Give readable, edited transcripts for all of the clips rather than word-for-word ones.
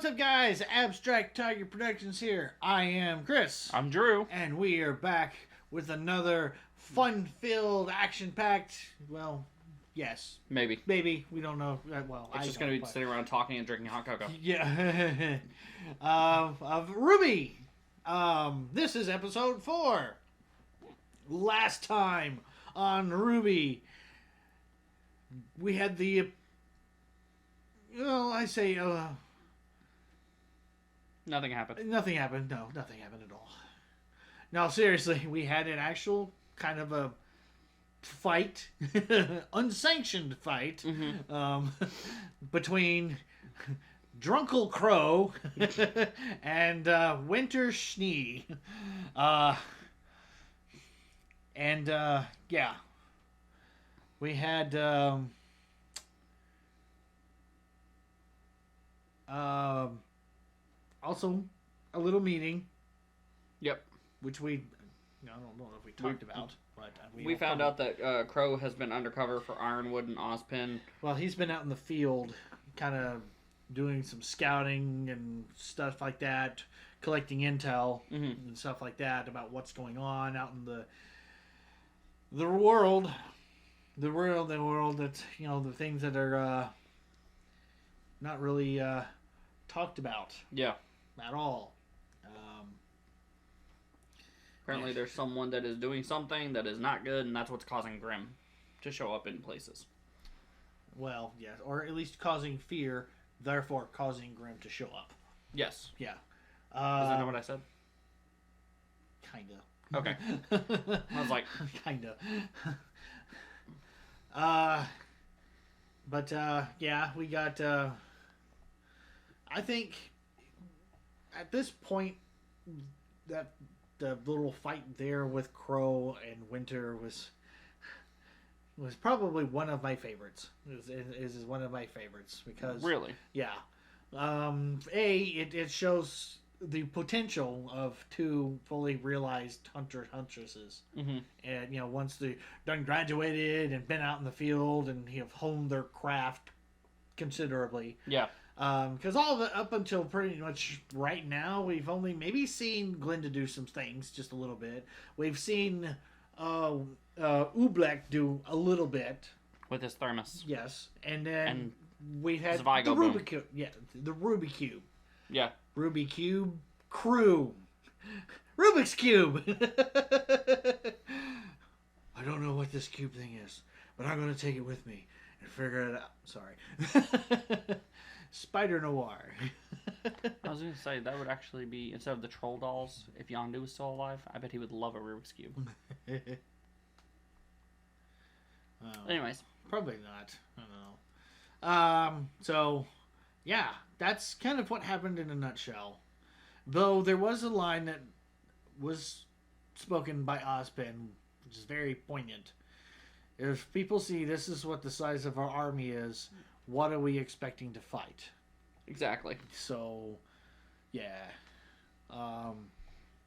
what's up, guys? Abstract Tiger Productions here. I am Chris. I'm Drew. And we are back with another fun-filled, action-packed, well, yes. Maybe. Maybe. We don't know. Well, it's just going to be sitting around talking and drinking hot cocoa. Yeah. of RWBY. This is episode 4. Last time on RWBY, we had the... Well, I say... Nothing happened. Nothing happened. No, nothing happened at all. No, seriously, we had an actual kind of a fight, unsanctioned fight, between Drunkle Crow and Winter Schnee. Yeah. We had... also, a little meeting. Yep. Which I don't know if we talked about, but we found out that Crow has been undercover for Ironwood and Ozpin. Well, he's been out in the field, kind of doing some scouting and stuff like that, collecting intel and stuff like that about what's going on out in the world that the things that are not really talked about. Yeah. At all. Apparently there's someone that is doing something that is not good, and that's what's causing Grimm to show up in places. Well, yes. Or at least causing fear, therefore causing Grimm to show up. Yes. Yeah. Is that not what I said? Kinda. Okay. I was like... Kinda. Yeah, we got... I think... At this point, that the little fight there with Crow and Winter was probably one of my favorites. Is one of my favorites because really, yeah. It shows the potential of two fully realized huntresses, and once they done graduated and been out in the field and have honed their craft considerably. Yeah. Because up until pretty much right now, we've only maybe seen Glinda do some things, just a little bit. We've seen Oobleck do a little bit. With his thermos. Yes. And then we had the RWBY Cube. Yeah, the RWBY Cube. Yeah. RWBY Cube crew. Rubik's Cube! I don't know what this cube thing is, but I'm going to take it with me and figure it out. Sorry. Spider Noir. I was going to say, that would actually be, instead of the troll dolls, if Yondu was still alive, I bet he would love a Rubik's Cube. Anyways. Probably not. I don't know. So, yeah, that's kind of what happened in a nutshell. Though there was a line that was spoken by Ozpin, which is very poignant. If people see this is what the size of our army is, what are we expecting to fight? Exactly. So, yeah.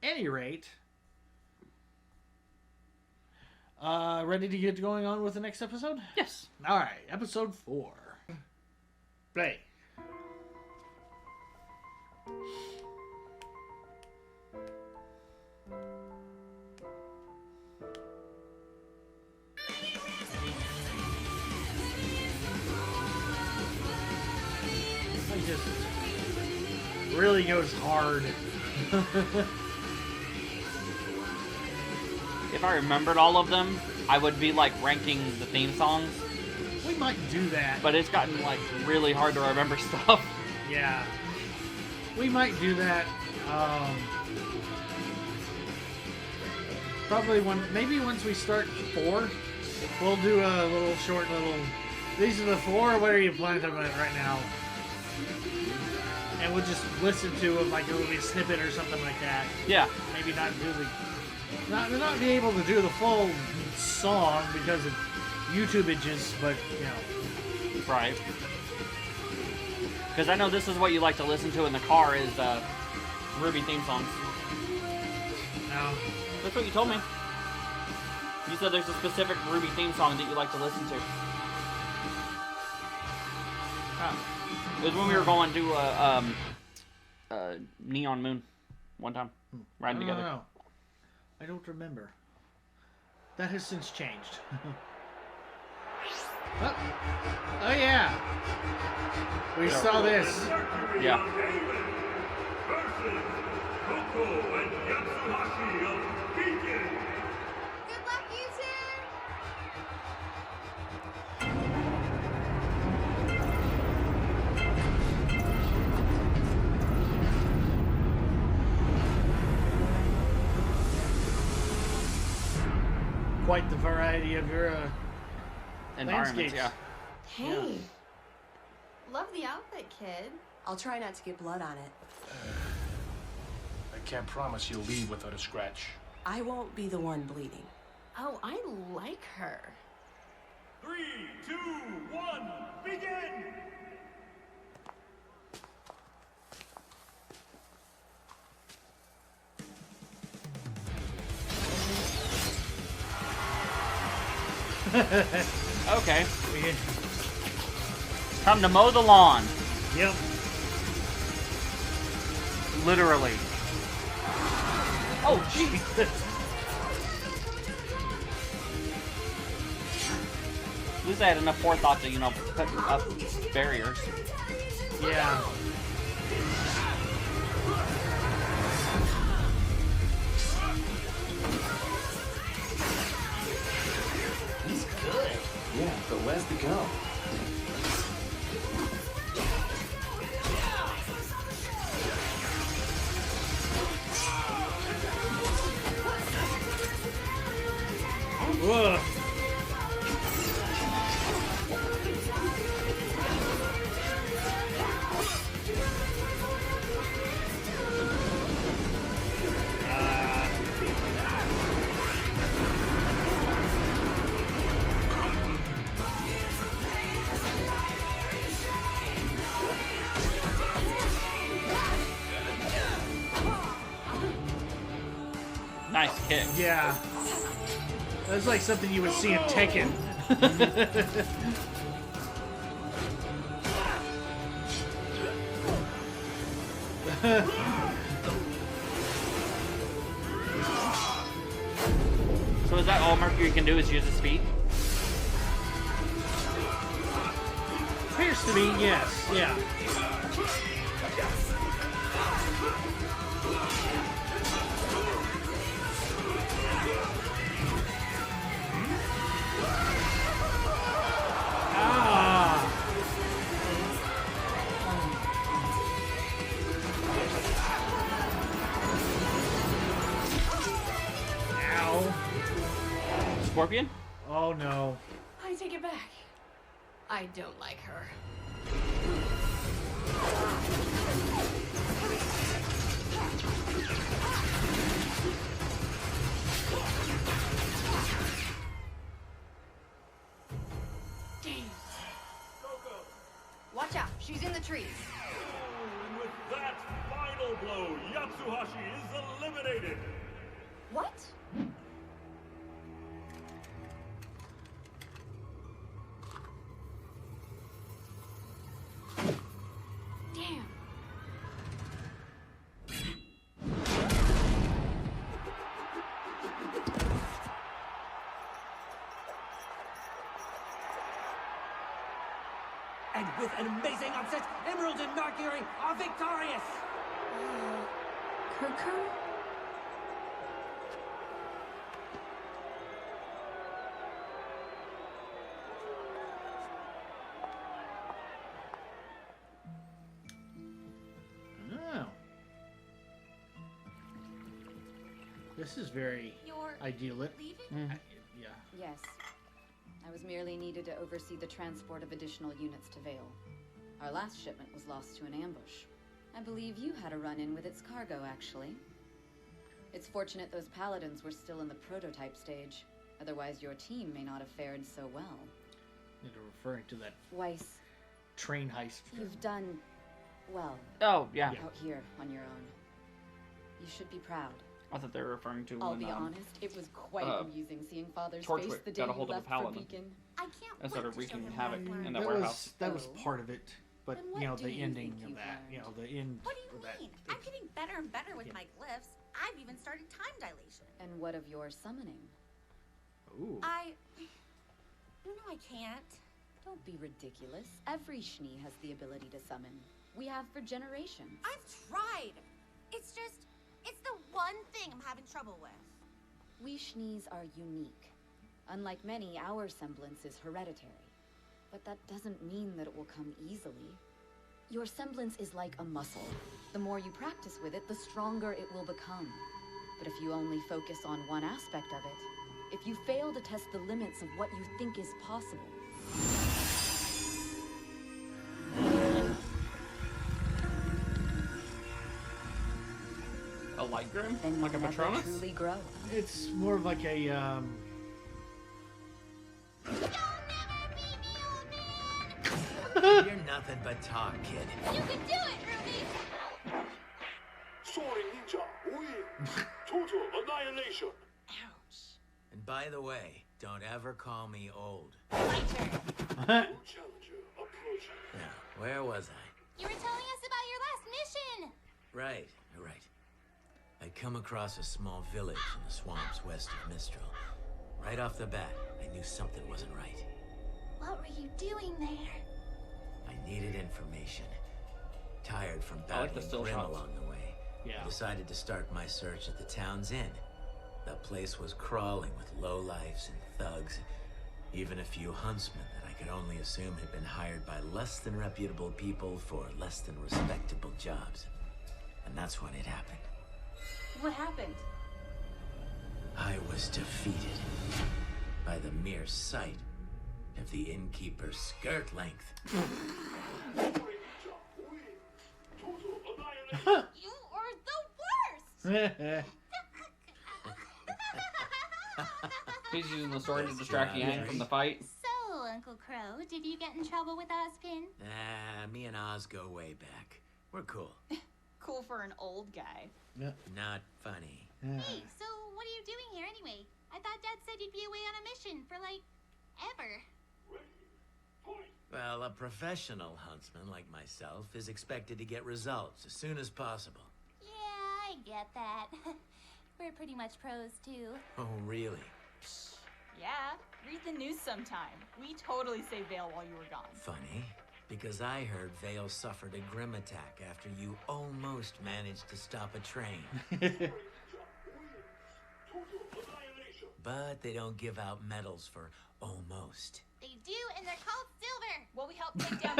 Any rate, ready to get going on with the next episode? Yes. All right, episode 4. Play. Just really goes hard. If I remembered all of them, I would be like ranking the theme songs. We might do that. But it's gotten like really hard to remember stuff. Yeah. We might do that. Probably maybe once we start 4, we'll do a little short these are the 4, what are you planning on right now? And we'll just listen to it like it will be a snippet or something like that. Yeah. Maybe not not be able to do the full song because of YouTube images, but Right. Because I know this is what you like to listen to in the car is RWBY theme songs. No. That's what you told me. You said there's a specific RWBY theme song that you like to listen to. Huh. It was when we were going to Neon Moon. One time. Riding together. No. I don't remember. That has since changed. Oh yeah. We saw this. Yeah. Good luck, you two! Quite the variety of your Environments, landscapes. yeah. Hey. Love the outfit, kid. I'll try not to get blood on it. I can't promise you'll leave without a scratch. I won't be the one bleeding. Oh, I like her. 3, 2, 1, begin! Okay. Time to mow the lawn. Yep. Literally. Oh, jeez. At least I had enough forethought to, put up barriers. Yeah. He's good. Yeah, but where's the girl? Whoa. Nice kick. Yeah. That's like something you would see in Tekken. So is that all Mercury can do is use his feet? Appears to be, yes. Yeah. Ah. Ow. Scorpion? Oh no. I take it back. I don't like her. Damn. Watch out, she's in the trees. And with that final blow, Yatsuhashi is eliminated. What? Damn. And with an amazing upset, Emerald and Mercury are victorious! Coco? Oh. This is very You're idyllic. leaving? Yeah. Yes. I was merely needed to oversee the transport of additional units to Vale. Our last shipment was lost to an ambush. I believe you had a run-in with its cargo, actually. It's fortunate those paladins were still in the prototype stage. Otherwise, your team may not have fared so well. You're referring to that Weiss, train heist. you've done well Oh, yeah. out here on your own. You should be proud. I thought they were referring to I'll when be honest, it was quite amusing seeing Father's Torchwick face the day got a you hold of a left for paladin. Beacon. I can't and started wait to show wreaking him havoc what I've in learned. that That warehouse. was part of it. but And what you know, do the you ending think of you've that, you know, the end. What do you of that. mean? I'm getting better and better with Yeah. my glyphs. I've even started time dilation. And what of your summoning? Ooh. You know I can't. Don't be ridiculous. Every Schnee has the ability to summon. We have for generations. I've tried. It's the one thing I'm having trouble with. We Schnees are unique. Unlike many, our semblance is hereditary. But that doesn't mean that it will come easily. Your semblance is like a muscle. The more you practice with it, the stronger it will become. But if you only focus on one aspect of it, if you fail to test the limits of what you think is possible, A light grim? then Like a you'll never Patronus? truly grow. It's more of like a You'll never beat me, old man! You're nothing but talk, kid. You can do it, Ruby! Soaring Ninja win. Total annihilation. Ouch. And by the way, don't ever call me old. My turn. Challenger approaching. Now, where was I? You were telling us about your last mission. Right. I'd come across a small village in the swamps west of Mistral. Right off the bat, I knew something wasn't right. What were you doing there? I needed information. Tired from I like the battling still Grim shots. along the way, Yeah. I decided to start my search at the town's inn. That place was crawling with lowlifes and thugs, even a few huntsmen that I could only assume had been hired by less than reputable people for less than respectable jobs. And that's when it happened. What happened? I was defeated by the mere sight of the innkeeper's skirt length. Soaring Ninja win. Total annihilation. You are the worst! He's using the sword to distract Yang from the fight. So, Uncle Crow, did you get in trouble with Ozpin? Me and Oz go way back. We're cool. Cool for an old guy. Not funny. Hey, so what are you doing here anyway? I thought Dad said you'd be away on a mission for, like, ever. Well, a professional huntsman like myself is expected to get results as soon as possible. Yeah, I get that. We're pretty much pros, too. Oh, really? Yeah, read the news sometime. We totally saved Vale while you were gone. Funny, because I heard Vale suffered a grim attack after you almost managed to stop a train. But they don't give out medals for almost. They do, and they're called silver. Well, we helped take down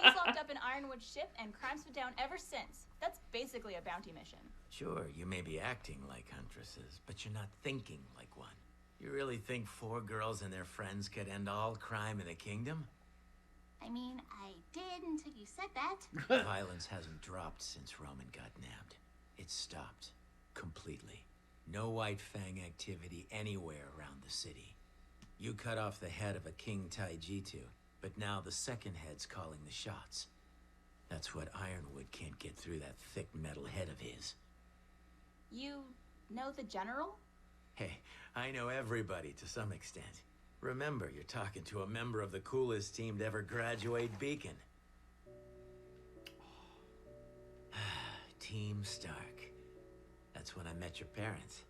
He's locked up in Ironwood ship, and crime's been down ever since. That's basically a bounty mission. Sure, you may be acting like huntresses, but you're not thinking like one. You really think 4 girls and their friends could end all crime in the kingdom? I mean, I did until you said that. Violence hasn't dropped since Roman got nabbed. It's stopped. Completely. No White Fang activity anywhere around the city. You cut off the head of a King Taijitu, but now the second head's calling the shots. That's what Ironwood can't get through that thick metal head of his. You know the general? Hey, I know everybody to some extent. Remember, you're talking to a member of the coolest team to ever graduate Beacon. Team Stark. That's when I met your parents.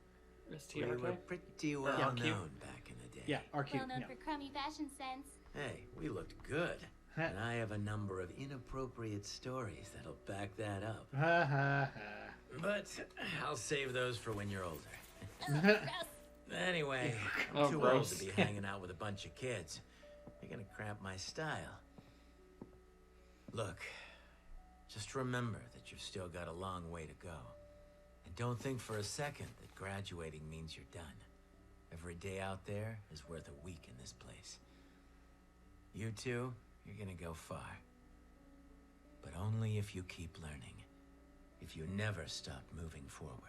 We were pretty well known back in the day. Yeah, our cute. Well known for crummy fashion sense. Hey, we looked good. And I have a number of inappropriate stories that'll back that up. But I'll save those for when you're older. Anyway, I'm too old to be hanging out with a bunch of kids. You're gonna cramp my style. Look, just remember that you've still got a long way to go. And don't think for a second that graduating means you're done. Every day out there is worth a week in this place. You two, you're gonna go far. But only if you keep learning. If you never stop moving forward.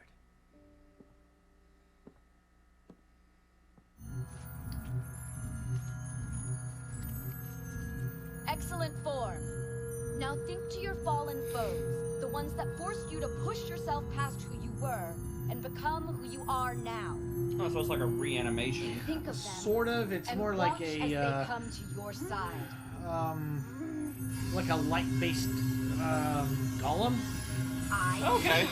Excellent form. Now think to your fallen foes, the ones that forced you to push yourself past who you were and become who you are now. Oh, so it's like a reanimation. Think of them. Sort of. It's and more watch like as they a come to your side. like a light-based golem. Okay.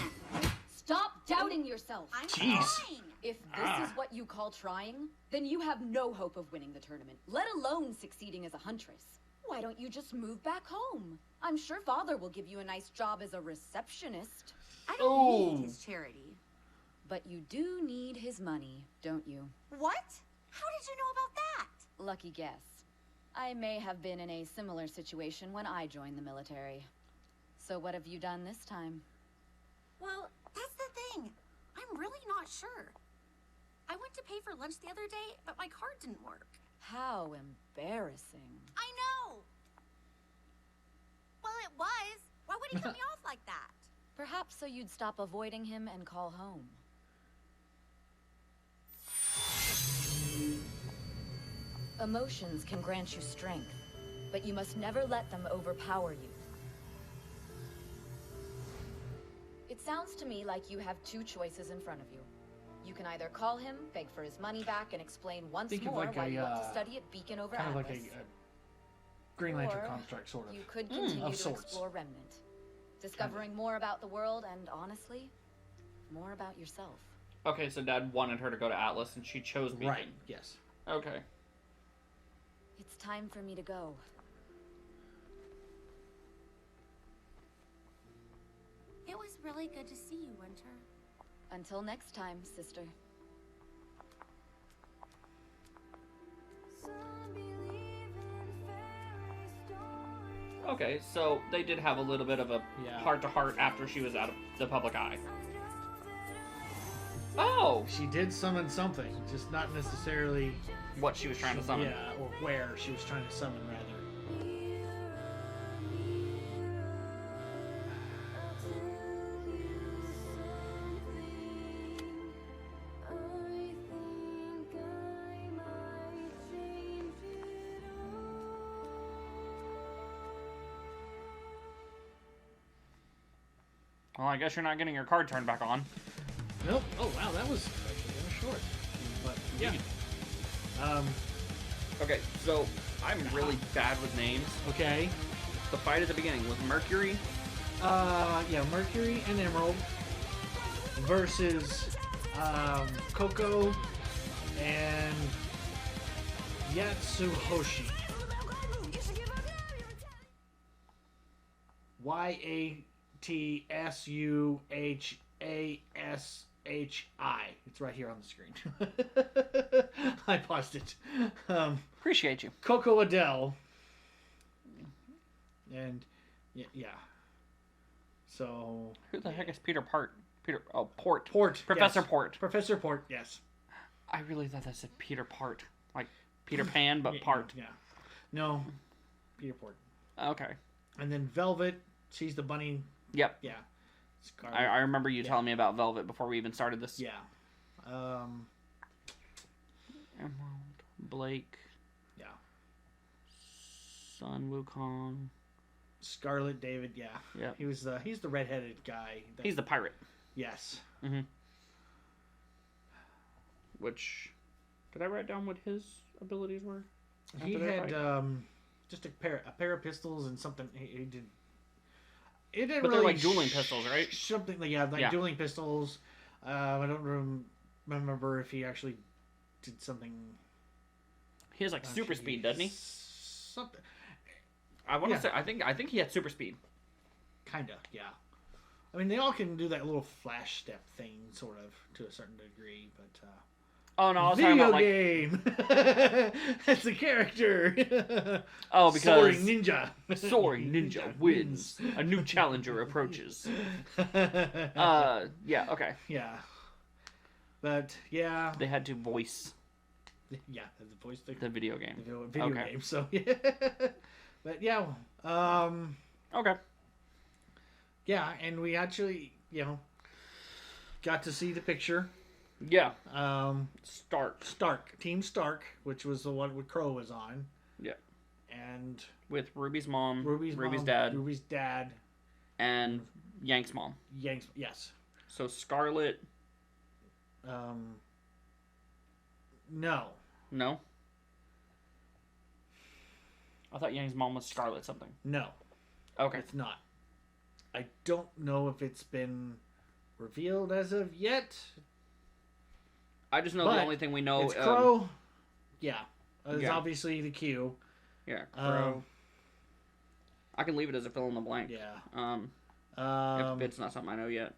Stop doubting yourself. I'm Jeez. trying. If this is what you call trying, then you have no hope of winning the tournament, let alone succeeding as a huntress. Why don't you just move back home? I'm sure Father will give you a nice job as a receptionist. I don't need his charity. But you do need his money, don't you? What? How did you know about that? Lucky guess. I may have been in a similar situation when I joined the military. So what have you done this time? Well, that's the thing. I'm really not sure. I went to pay for lunch the other day, but my card didn't work. How embarrassing. I know. Well, it was. Why would he cut me off like that? Perhaps so you'd stop avoiding him and call home. Emotions can grant you strength, but you must never let them overpower you. It sounds to me like you have two choices in front of you. You can either call him, beg for his money back, and explain once more why you want to study at Beacon over kind of Atlas. like a Green Lantern construct, sort of. You could continue of to sorts. explore Remnant, discovering more about the world and, honestly, more about yourself. Okay, so Dad wanted her to go to Atlas, and she chose Beacon. Right. Yes. Okay. It's time for me to go. It was really good to see you, Winter. Until next time, sister. Okay, so they did have a little bit of a heart-to-heart after she was out of the public eye. Oh! She did summon something, just not necessarily what she was trying to summon. Yeah, or where she was trying to summon, rather. Well, I guess you're not getting your card turned back on. Nope. Oh, wow, that was actually short. But, yeah. Okay, so I'm really bad with names. Okay. The fight at the beginning was Mercury. Yeah, Mercury and Emerald versus Coco and Yatsuhoshi. Yatsuhashi. It's right here on the screen. I paused it. Appreciate you. Coco Adele. And yeah. So who the heck is Peter Port? Port. Professor yes. Port. Professor Port, yes. I really thought that said Peter Part. Like Peter Pan, but Part. Yeah. No. Peter Port. Okay. And then Velvet, she's the bunny. Yep. Yeah. I remember you telling me about Velvet before we even started this. Yeah. Emerald. Blake. Yeah. Sun Wukong. Scarlet David, yeah. Yeah. He's the redheaded guy. He's the pirate. Yes. Mm-hmm. Which, did I write down what his abilities were? He had just a pair of pistols and something. He did. It didn't but really they're like dueling pistols, right? Something like dueling pistols. I don't remember if he actually did something. He has like super speed, doesn't he? Something. I want to say I think he had super speed. Kinda, yeah. I mean, they all can do that little flash step thing, sort of, to a certain degree, but. Oh no, I was video talking about game. That's the character. Oh, because Soaring Ninja. Soaring Ninja wins. A new challenger approaches. Yeah. Okay. Yeah. But yeah. They had to voice. Yeah, the voice. The video game. The video game. So yeah. But yeah. Okay. Yeah, and we actually, got to see the picture. Yeah. Team Stark, which was the one with Crow was on. Yeah. And with Ruby's mom, Ruby's dad, and Yank's mom. Yes. So Scarlet. No. No. I thought Yang's mom was Scarlet something. No. Okay. It's not. I don't know if it's been revealed as of yet. I just know the only thing we know... It's Crow. Yeah. It's obviously the Q. Yeah, Crow. I can leave it as a fill in the blank. Yeah. If it's not something I know yet.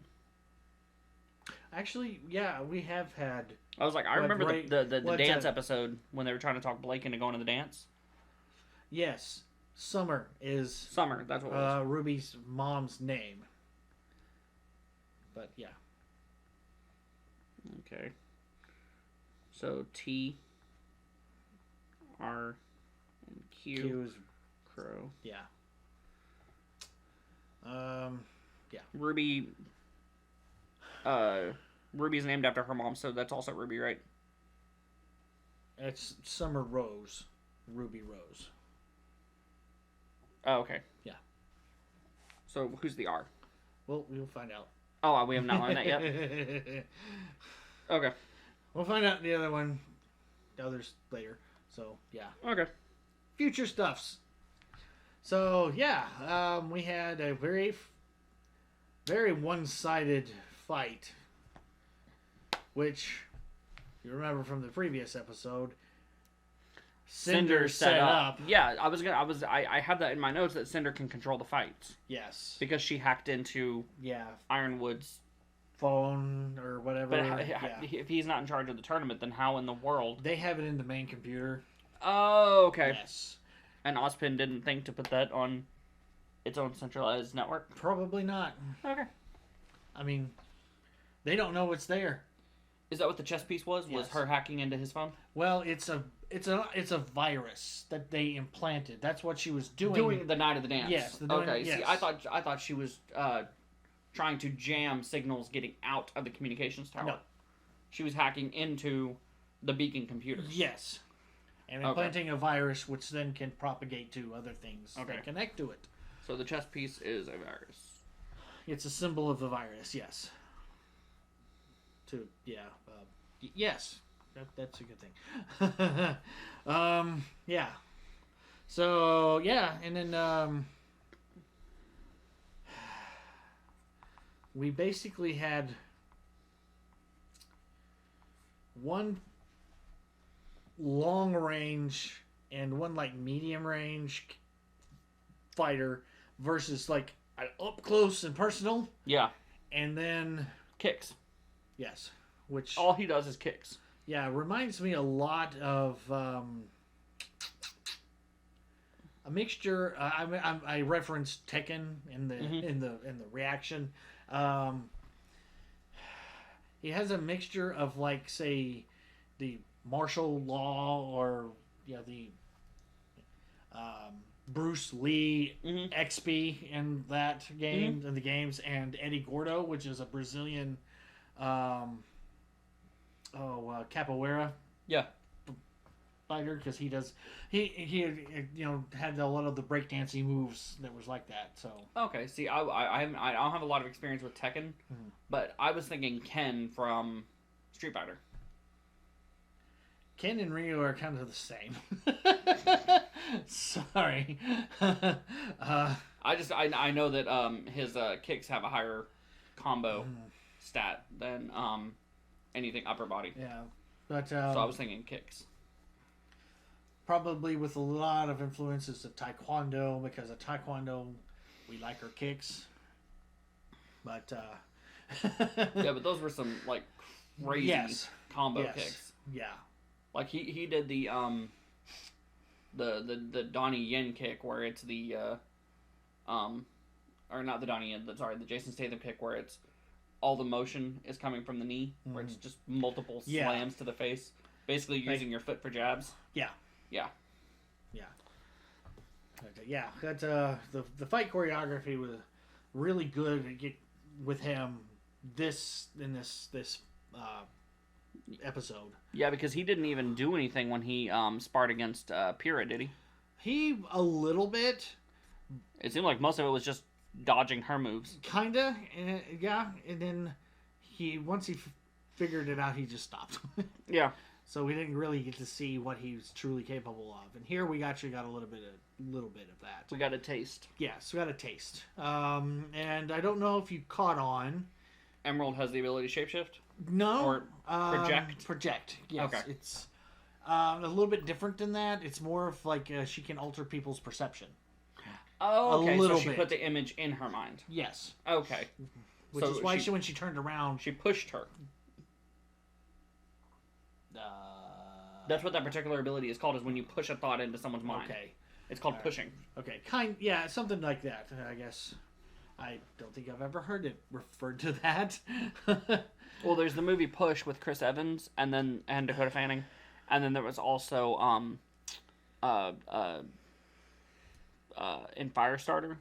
Actually, yeah, we have had... I was like, I remember the dance episode when they were trying to talk Blake into going to the dance. Yes. Summer is... Summer, that's what it was. Ruby's mom's name. But, yeah. Okay. So, T, R, and Q is Crow. Yeah. Yeah. Ruby... Ruby's named after her mom, so that's also Ruby, right? It's Summer Rose. Ruby Rose. Oh, okay. Yeah. So, who's the R? Well, we'll find out. Oh, we have not learned that yet? Okay. We'll find out the other one. The others later. So, yeah. Okay. Future stuffs. So, yeah. We had a very one-sided fight. Which, you remember from the previous episode, Cinder set up. Yeah, I have that in my notes that Cinder can control the fights. Yes. Because she hacked into Ironwood's phone or whatever. But if he's not in charge of the tournament, then how in the world? They have it in the main computer. Oh, okay. Yes. And Ozpin didn't think to put that on its own centralized network? Probably not. Okay. I mean, they don't know what's there. Is that what the chess piece was? Yes. Was her hacking into his phone? Well, it's a virus that they implanted. That's what she was doing. Doing the night of the dance. Yes. Okay. Yes. See, I thought she was trying to jam signals getting out of the communications tower. No. She was hacking into the beacon computers. Yes. And implanting a virus, which then can propagate to other things that connect to it. So the chess piece is a virus. It's a symbol of the virus. Yes. Yes, that's a good thing. Yeah. So yeah, and then we basically had one long range and one like medium range fighter versus like an up close and personal. Yeah. And then kicks. Yes. Which all he does is kicks. Yeah, reminds me a lot of a mixture. I referenced Tekken in the reaction. He has a mixture of like say the martial law or the Bruce Lee XP in that game in the games, and Eddie Gordo, which is a Brazilian capoeira fighter, because he had a lot of the breakdancing moves that was like that. So okay, see, I don't have a lot of experience with Tekken, but I was thinking Ken from Street Fighter. Ken and Ryu are kind of the same. Sorry. I know that his kicks have a higher combo stat than anything upper body. Yeah, but so I was thinking kicks. Probably with a lot of influences of Taekwondo, because of Taekwondo, we like our kicks. But yeah, but those were some like crazy combo kicks. Yeah. Like he did the Donnie Yen kick where it's the or not the Donnie Yen, the Jason Statham kick where it's all the motion is coming from the knee, where it's just multiple slams to the face, basically using your foot for jabs. Yeah. Yeah. Yeah. Yeah. That the fight choreography was really good with him this episode. Yeah, because he didn't even do anything when he sparred against Pyrrha, did he? He a little bit. It seemed like most of it was just dodging her moves. Kinda, yeah. And then once he figured it out, he just stopped. Yeah. So we didn't really get to see what he was truly capable of. And here we actually got a little bit of that. We got a taste. Yes, we got a taste. And I don't know if you caught on. Emerald has the ability to shapeshift? No. Or project? Project, yes. Okay. It's a little bit different than that. It's more of like she can alter people's perception. Oh, okay. A little so she bit. put the image in her mind. Yes. Okay. Which is why when she turned around... She pushed her. That's what that particular ability is called, is when you push a thought into someone's mind. Okay. It's called pushing. Okay, something like that, I guess. I don't think I've ever heard it referred to that. Well, there's the movie Push with Chris Evans and Dakota Fanning, and then there was also in Firestarter,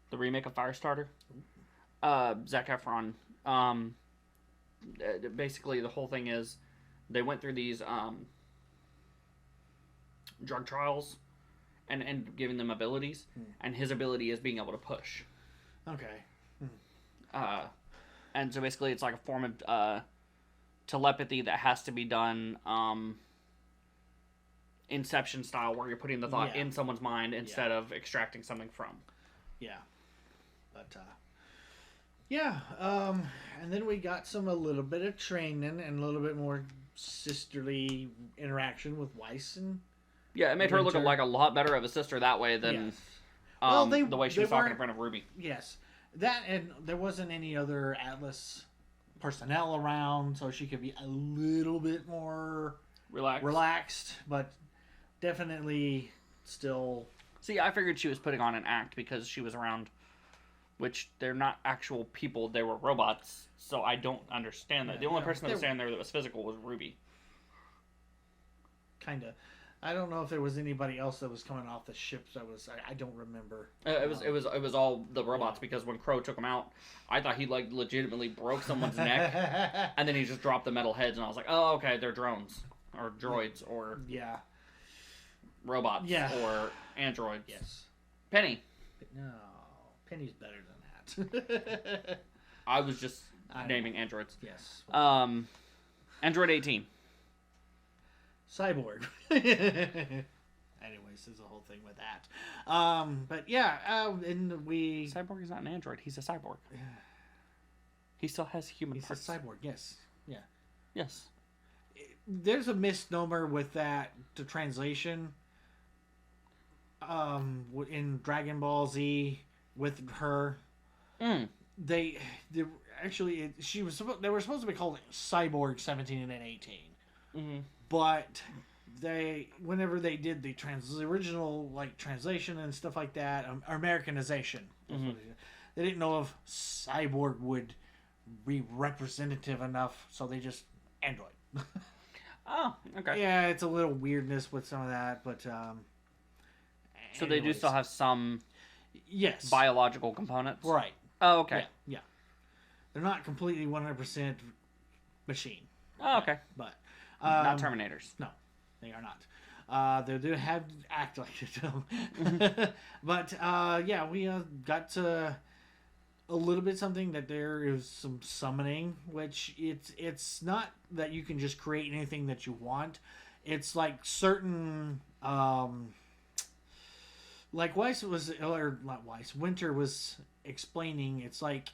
the remake of Firestarter, Zac Efron. Basically, the whole thing is they went through these drug trials and giving them abilities, and his ability is being able to push. Okay. And so basically it's like a form of telepathy that has to be done Inception style, where you're putting the thought in someone's mind instead of extracting something from. Yeah. But, and then we got a little bit of training and a little bit more sisterly interaction with Weiss and yeah, it made her look like a lot better of a sister that way than the way she was talking in front of Ruby. Yes. That, and there wasn't any other Atlas personnel around, so she could be a little bit more relaxed, but definitely still... See, I figured she was putting on an act because she was around, which they're not actual people, they were robots, so I don't understand that. The only person that was standing there that was physical was Ruby. Kinda. I don't know if there was anybody else that was coming off the ships. I don't remember. It was all the robots, because when Crow took them out, I thought he like legitimately broke someone's neck, and then he just dropped the metal heads, and I was like, oh, okay, they're drones or droids or robots or androids. Yes. Penny. No, Penny's better than that. I was just naming androids. Yes. Android 18. Cyborg. Anyways, there's a whole thing with that. But yeah, Cyborg is not an android. He's a cyborg. He still has human parts. He's a cyborg. Yes. Yeah. Yes. There's a misnomer with that to translation. In Dragon Ball Z with her, they actually they were supposed to be called Cyborg 17 and then 18. Mm-hmm. But whenever they did the original like translation and stuff like that, or Americanization, they didn't know if Cyborg would be representative enough, so they just Android. Oh, okay. Yeah, it's a little weirdness with some of that, but so they do still have some biological components, right? Oh, okay. Yeah. They're not completely 100% machine. Oh, okay. But not Terminators. No, they are not. They do have act like it. But we got a little bit something that there is some summoning, which it's not that you can just create anything that you want. It's like certain like Winter was explaining. It's like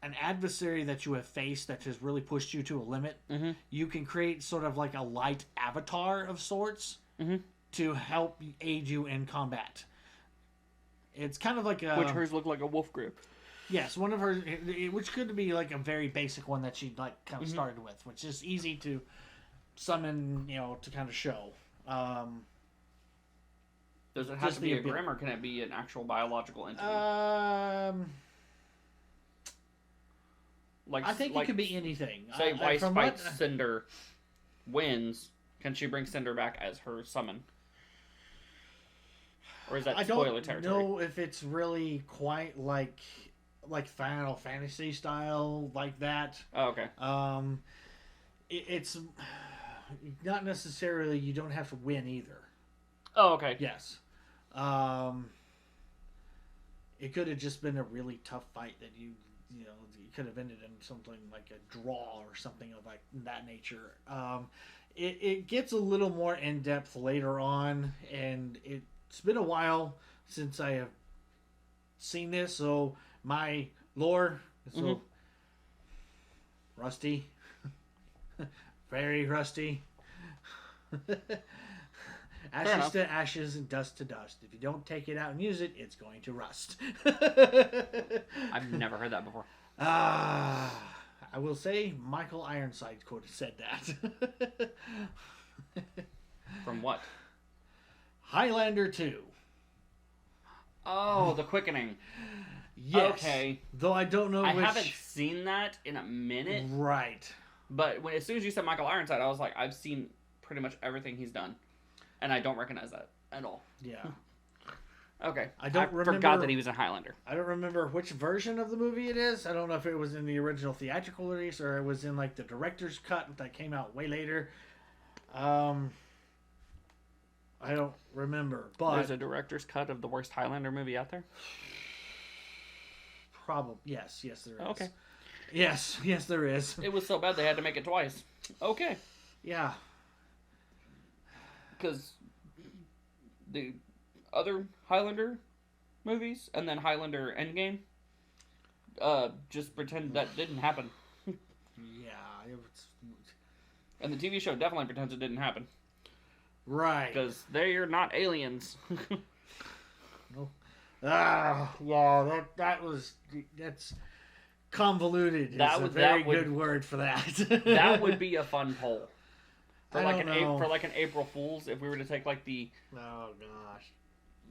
an adversary that you have faced that has really pushed you to a limit. Mm-hmm. You can create sort of like a light avatar of sorts to help aid you in combat. It's kind of like which hers look like a wolf grip. Yes, one of her, which could be like a very basic one that she like kind of started with, which is easy to summon, to kind of show. Does it have to be a Grimm, or can it be an actual biological entity? I think it could be anything. Say Weiss fights Cinder, wins. Can she bring Cinder back as her summon? Or is that spoiler territory? I don't know if it's really quite like Final Fantasy style like that. Oh, okay. It's not necessarily, you don't have to win either. Oh, okay. Yes. It could have just been a really tough fight that you you know, it could have ended in something like a draw or something of like that nature. It gets a little more in depth later on, and it's been a while since I have seen this, so my lore is so rusty, very rusty. Ashes to ashes and dust to dust. If you don't take it out and use it, it's going to rust. I've never heard that before. I will say Michael Ironside said that. From what? Highlander 2. Oh, The Quickening. Yes. Okay. Though I don't know I haven't seen that in a minute. Right. But as soon as you said Michael Ironside, I was like, I've seen pretty much everything he's done. And I don't recognize that at all. Yeah. Okay. I remember, forgot that he was in Highlander. I don't remember which version of the movie it is. I don't know if it was in the original theatrical release or it was in like the director's cut that came out way later. I don't remember. But there's a director's cut of the worst Highlander movie out there? Probably. Yes, there is. Okay. Yes, there is. It was so bad they had to make it twice. Okay. Yeah. Because the other Highlander movies and then Highlander Endgame just pretend that didn't happen. Yeah. And the TV show definitely pretends it didn't happen. Right. Because they're not aliens. No. That's convoluted. That's a very good word for that. That would be a fun poll. For I like don't an know. for like an April Fool's, if we were to take like the oh gosh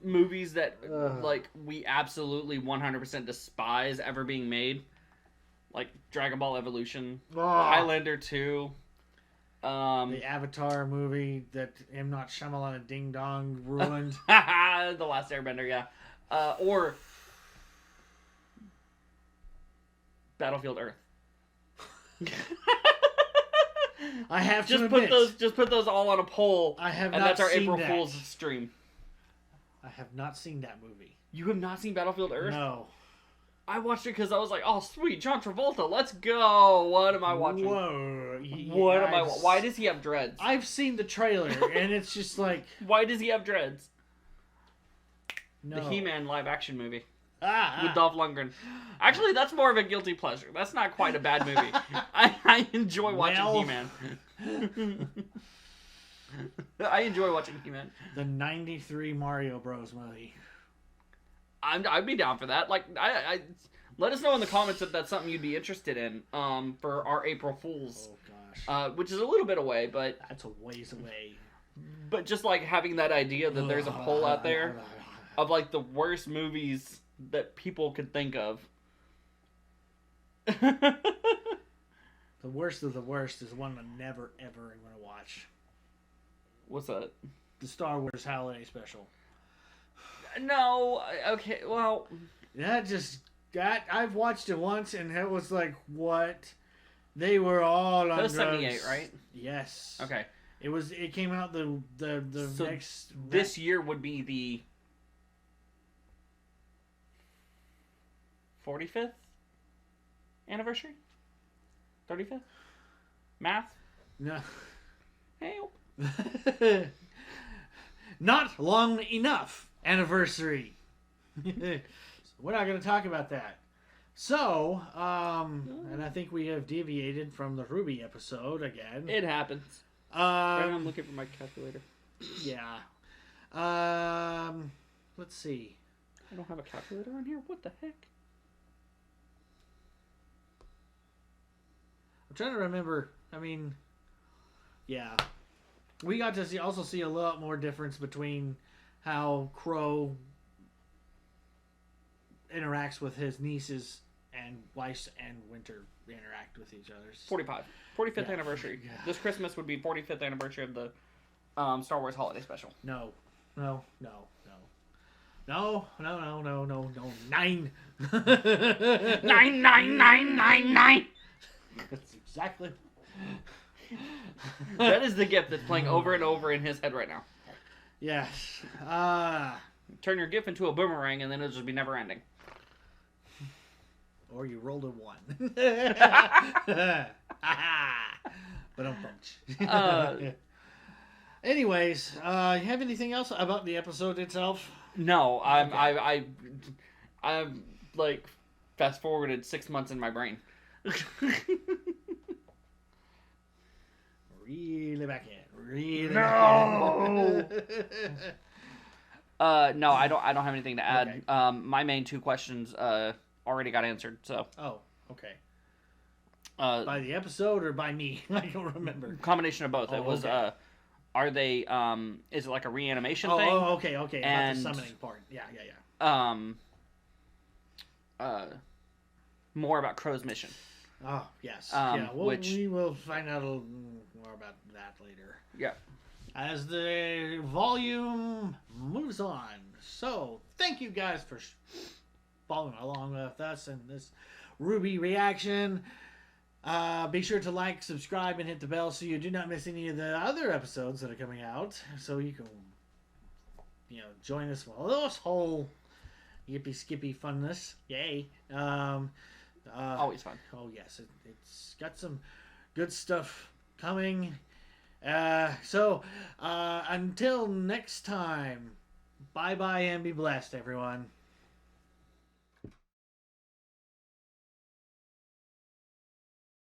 movies that like we absolutely 100% despise ever being made, like Dragon Ball Evolution, Highlander 2, the Avatar movie that M. Night Shyamalan Ding Dong ruined. The Last Airbender, yeah, or Battlefield Earth. I have just to put admit, put those all on a poll. I have and not that's our seen April that. Fool's stream. I have not seen that movie. You have not seen Battlefield Earth? No. I watched it because I was like, oh sweet, John Travolta, let's go. What am I watching? Whoa. What am I? Why does he have dreads? I've seen the trailer and it's just like, why does he have dreads? no. The He-Man live action movie. With Dolph Lundgren. Actually, that's more of a guilty pleasure. That's not quite a bad movie. I enjoy watching He-Man. I enjoy watching He-Man. The 93 Mario Bros. Movie. I'd be down for that. Like, I let us know in the comments if that's something you'd be interested in for our April Fools. Oh, gosh. Which is a little bit away, but... That's a ways away. But just, like, having that idea that there's a poll out there of, like, the worst movies that people could think of. The worst of the worst is one I'm never, ever going to watch. What's that? The Star Wars Holiday Special. No, okay, well... I've watched it once, and it was like, what? They were all on That was drugs. 78, right? Yes. Okay. It came out the so next... This year would be the 45th anniversary? 35th? Math? No. Hey. Not long enough anniversary. We're not going to talk about that. So, and I think we have deviated from the RWBY episode again. It happens. I'm looking for my calculator. Yeah. Let's see. I don't have a calculator on here. What the heck? I'm trying to remember. I mean, yeah. We got to also see a lot more difference between how Crow interacts with his nieces and Weiss and Winter interact with each other. 45th anniversary. Yeah. This Christmas would be 45th anniversary of the Star Wars Holiday Special. No. 9. 99999. That's exactly. That is the gift that's playing over and over in his head right now. Yes. Turn your GIF into a boomerang and then it'll just be never ending. or you rolled a 1. But don't punch. Anyways, you have anything else about the episode itself? No, I'm like fast forwarded 6 months in my brain. Really back in. Really no. No, I don't have anything to add. Okay. My main 2 questions already got answered. So. Oh, okay. By the episode or by me? I don't remember. Combination of both. Oh, It was. okay. Are they? Is it like a reanimation thing? Oh, okay. And, about the summoning part. Yeah. More about Crow's mission. Oh, yes. We will find out a little more about that later. Yeah. As the volume moves on. So, thank you guys for following along with us in this RWBY reaction. Be sure to like, subscribe, and hit the bell so you do not miss any of the other episodes that are coming out. So you can, join us for this whole yippee skippy funness. Yay. Always fun. Oh, yes. It's got some good stuff coming. Until next time, bye-bye and be blessed, everyone.